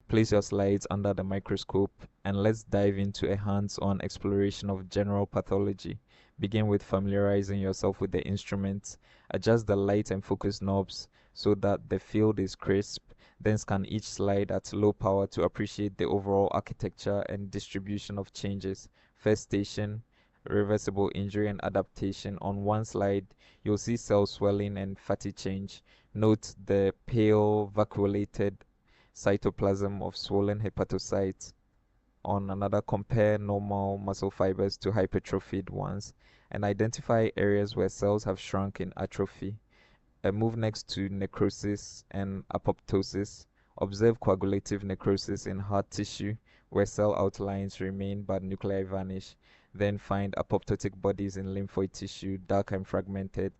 Place your slides under the microscope and let's dive into a hands-on exploration of general pathology. Begin with familiarizing yourself with the instruments. Adjust the light and focus knobs so that the field is crisp. Then scan each slide at low power to appreciate the overall architecture and distribution of changes. First station, reversible injury and adaptation. On one slide, you'll see cell swelling and fatty change. Note the pale vacuolated cytoplasm of swollen hepatocytes. On another, compare normal muscle fibers to hypertrophied ones and identify areas where cells have shrunk in atrophy. Move next to necrosis and apoptosis. Observe coagulative necrosis in heart tissue where cell outlines remain but nuclei vanish. Then find apoptotic bodies in lymphoid tissue, dark and fragmented,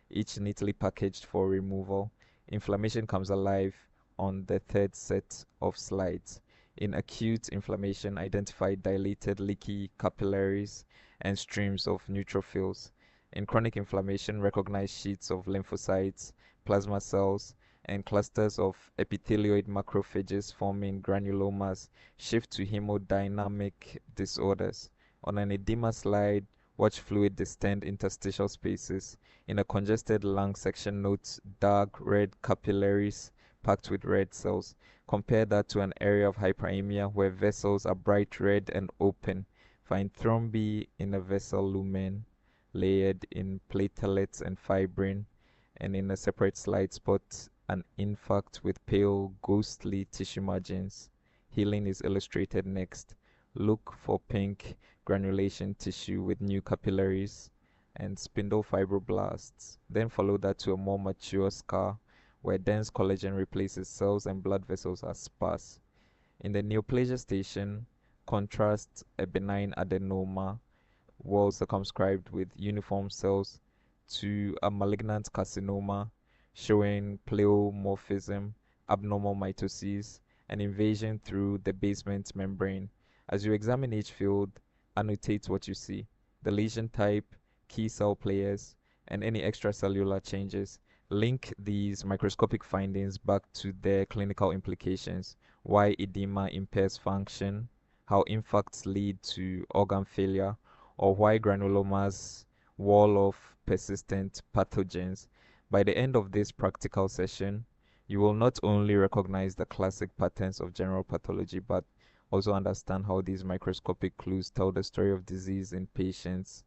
each neatly packaged for removal. Inflammation comes alive on the third set of slides. In acute inflammation, identify dilated, leaky capillaries and streams of neutrophils. In chronic inflammation, recognize sheets of lymphocytes, plasma cells, and clusters of epithelioid macrophages forming granulomas. Shift to hemodynamic disorders. On an edema slide, watch fluid distend interstitial spaces. In a congested lung section, note dark red capillaries packed with red cells. Compare that to an area of hyperemia where vessels are bright red and open. Find thrombi in a vessel lumen layered in platelets and fibrin, and in a separate slide spot an infarct with pale ghostly tissue margins. Healing is illustrated next. Look for pink granulation tissue with new capillaries and spindle fibroblasts. Then follow that to a more mature scar where dense collagen replaces cells and blood vessels are sparse. In the neoplasia station, contrast a benign adenoma, well circumscribed with uniform cells, to a malignant carcinoma showing pleomorphism, abnormal mitosis, and invasion through the basement membrane. As you examine each field, annotate what you see, the lesion type, key cell players, and any extracellular changes. Link these microscopic findings back to their clinical implications, why edema impairs function, how infarcts lead to organ failure, or why granulomas wall off persistent pathogens. By the end of this practical session, you will not only recognize the classic patterns of general pathology, but also understand how these microscopic clues tell the story of disease in patients